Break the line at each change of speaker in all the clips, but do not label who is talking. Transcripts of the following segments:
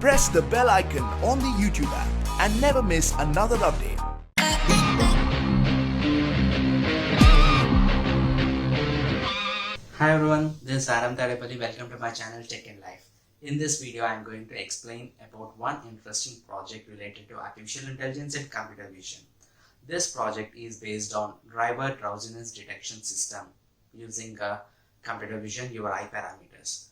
Press the bell icon on the YouTube app and never miss another update.
Hi everyone, this is Aram Tadepalli. Welcome to my channel Tech in Life. In this video, I am going to explain about one interesting project related to artificial intelligence and computer vision. This project is based on driver drowsiness detection system using computer vision URI parameters.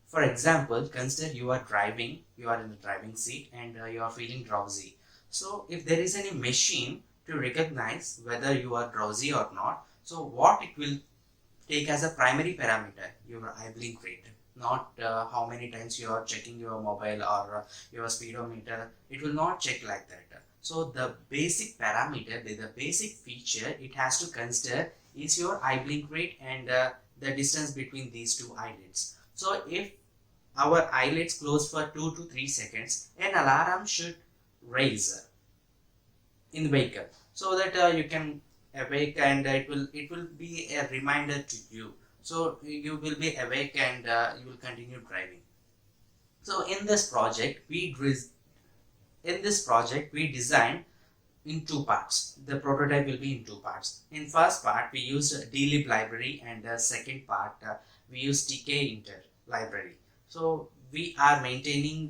For example, consider you are driving, you are in the driving seat and you are feeling drowsy. So if there is any machine to recognize whether you are drowsy or not, so what it will take as a primary parameter your eye blink rate, not how many times you are checking your mobile or your speedometer. It will not check like that. So the basic parameter, the basic feature it has to consider is your eye blink rate and the distance between these two eyelids. So if our eyelids close for 2 to 3 seconds, an alarm should raise in the vehicle so that you can awake and it will be a reminder to you, so you will be awake and you will continue driving. So in this project we designed in two parts. The prototype will be in two parts. In first part we used dlib library and second part we used tkinter library. So we are maintaining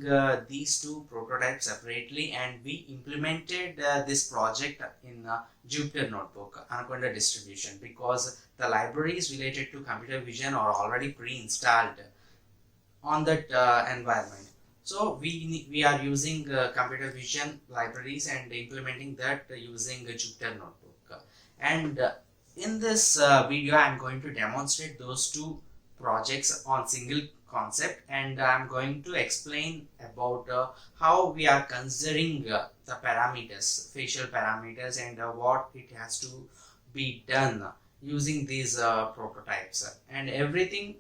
these two prototypes separately, and we implemented this project in Jupyter Notebook Anaconda distribution, because the libraries related to computer vision are already pre-installed on that environment. So we are using computer vision libraries and implementing that using Jupyter Notebook. And in this video, I'm going to demonstrate those two projects on single concept, and I'm going to explain about how we are considering the parameters, facial parameters, and what it has to be done using these prototypes, and everything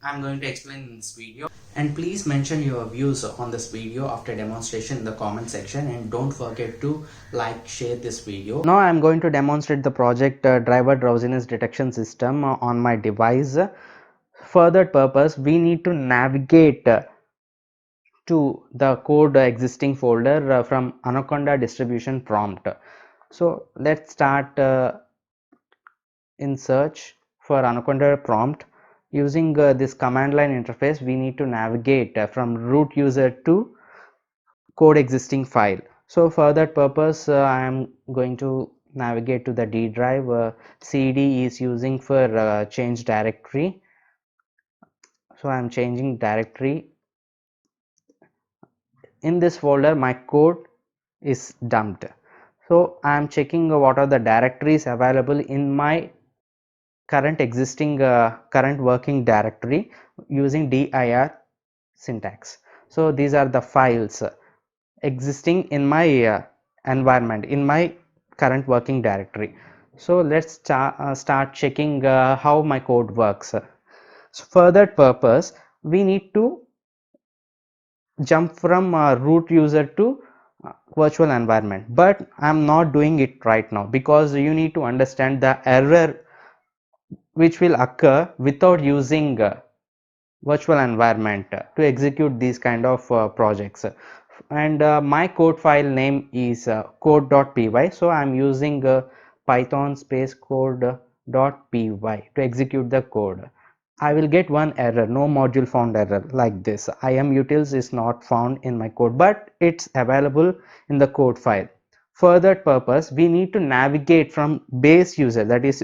I'm going to explain in this video. And please mention your views on this video after demonstration in the comment section, and don't forget to like, share this video. Now I'm going to demonstrate the project driver drowsiness detection system on my device. For that purpose we need to navigate to the code existing folder from Anaconda distribution prompt. So let's start in search for Anaconda prompt. Using this command line interface, we need to navigate from root user to code existing file. So for that purpose, I am going to navigate to the D drive. CD is using for change directory. So I am changing directory. In this folder, my code is dumped. So I am checking what are the directories available in my current existing current working directory using dir syntax. So these are the files existing in my environment, in my current working directory. So let's start checking how my code works. So for that purpose we need to jump from root user to virtual environment, but I'm not doing it right now because you need to understand the error which will occur without using virtual environment to execute these kind of projects. And my code file name is code.py, so I'm using python space code.py to execute the code. I will get one error, no module found error, like this. IAMUtils is not found in my code, but it's available in the code file. For that purpose we need to navigate from base user, that is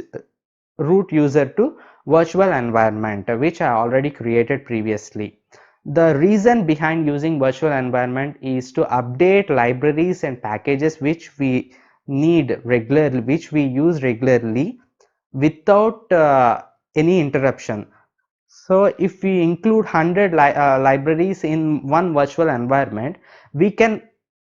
root user, to virtual environment, which I already created previously. The reason behind using virtual environment is to update libraries and packages which we need regularly, which we use regularly without any interruption. So if we include 100 libraries in one virtual environment, we can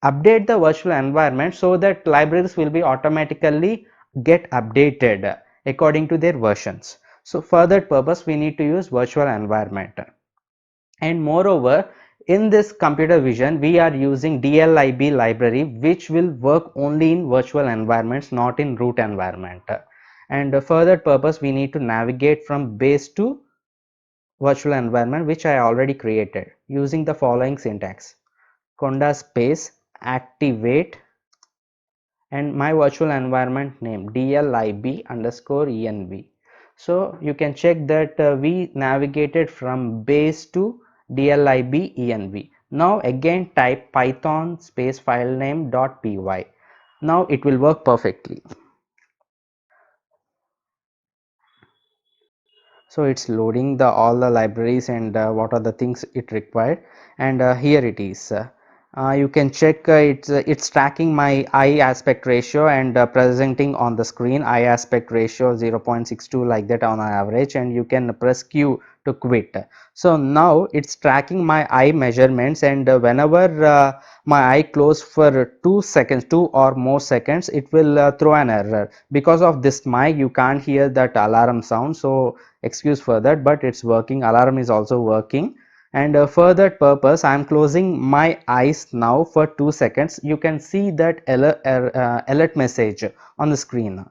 update the virtual environment so that libraries will be automatically get updated according to their versions. So for that purpose we need to use virtual environment. And moreover, in this computer vision we are using dlib library, which will work only in virtual environments, not in root environment. And for that purpose we need to navigate from base to virtual environment which I already created using the following syntax: conda space activate and my virtual environment name dlib underscore env. So you can check that we navigated from base to dlib env. Now again type python space filename dot py. Now it will work perfectly. So it's loading the all the libraries and what are the things it required, and here it is. You can check it's tracking my eye aspect ratio and presenting on the screen eye aspect ratio 0.62 like that on average, and you can press Q to quit. So now it's tracking my eye measurements, and whenever my eye close for 2 seconds, 2 or more seconds, it will throw an error. Because of this mic you can't hear that alarm sound, so excuse for that, but it's working. Alarm is also working, and for that purpose I am closing my eyes now for 2 seconds. You can see that alert message on the screen.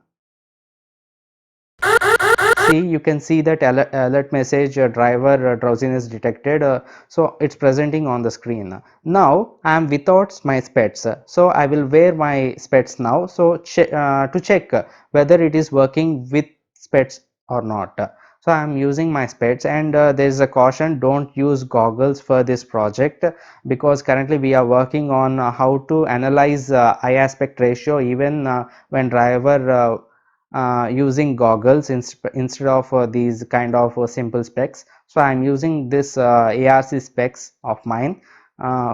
See, you can see that alert message driver drowsiness detected, so it's presenting on the screen. Now I am without my specs, so I will wear my specs now, so to check whether it is working with specs or not. So I am using my specs, and there is a caution: don't use goggles for this project, because currently we are working on how to analyze eye aspect ratio even when driver using goggles instead of these kind of simple specs. So I'm using this ARC specs of mine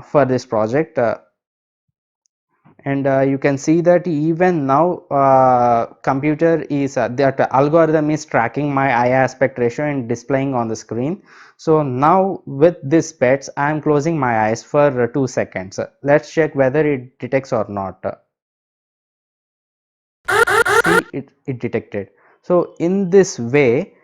for this project, and you can see that even now computer is that algorithm is tracking my eye aspect ratio and displaying on the screen. So now with this specs I am closing my eyes for 2 seconds. Let's check whether it detects or not. See, it detected. So in this way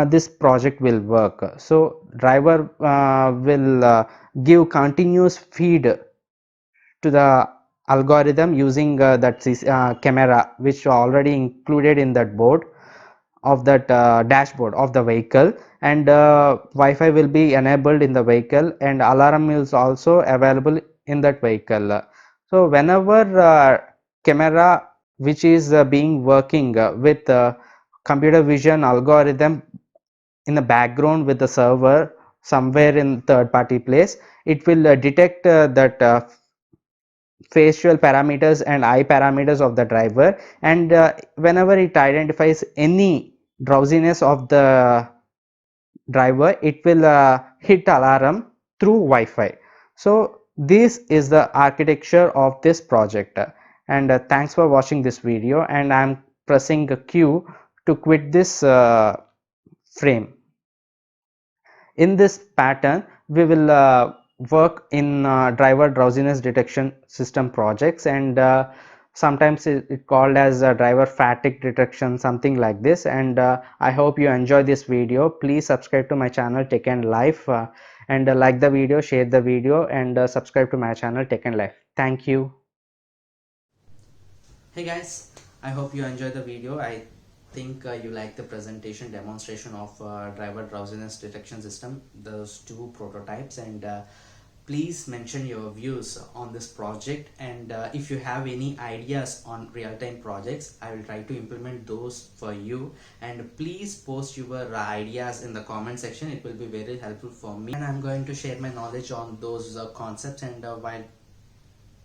this project will work. So driver will give continuous feed to the algorithm using that camera which already included in that board of that dashboard of the vehicle, and Wi-Fi will be enabled in the vehicle, and alarm is also available in that vehicle. So whenever camera which is being working with computer vision algorithm in the background with the server somewhere in third party place, it will detect that facial parameters and eye parameters of the driver, and whenever it identifies any drowsiness of the driver, it will hit alarm through Wi-Fi. So this is the architecture of this project, and thanks for watching this video, and I'm pressing a Q to quit this frame. In this pattern we will work in driver drowsiness detection system projects, and sometimes it called as driver fatigue detection, something like this. And I hope you enjoy this video. Please subscribe to my channel Tech and Life, and like the video, share the video, and subscribe to my channel Tech and Life. Thank you. Hey guys, I hope you enjoyed the video. I think you like the presentation demonstration of driver drowsiness detection system, those two prototypes, and please mention your views on this project, and if you have any ideas on real-time projects, I will try to implement those for you, and please post your ideas in the comment section. It will be very helpful for me, and I'm going to share my knowledge on those concepts, and while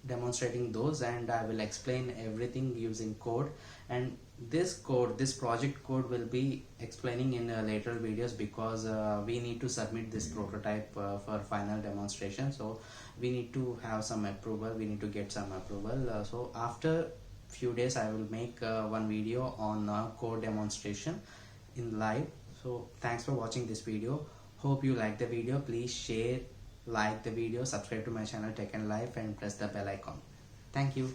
demonstrating those, and I will explain everything using code. And this project code will be explaining in later videos, because we need to submit this prototype for final demonstration, so we need to have some approval, we need to get some approval. So after few days I will make one video on code demonstration in live. So thanks for watching this video. Hope you like the video. Please share, like the video, subscribe to my channel Tech and Life, and press the bell icon. Thank you.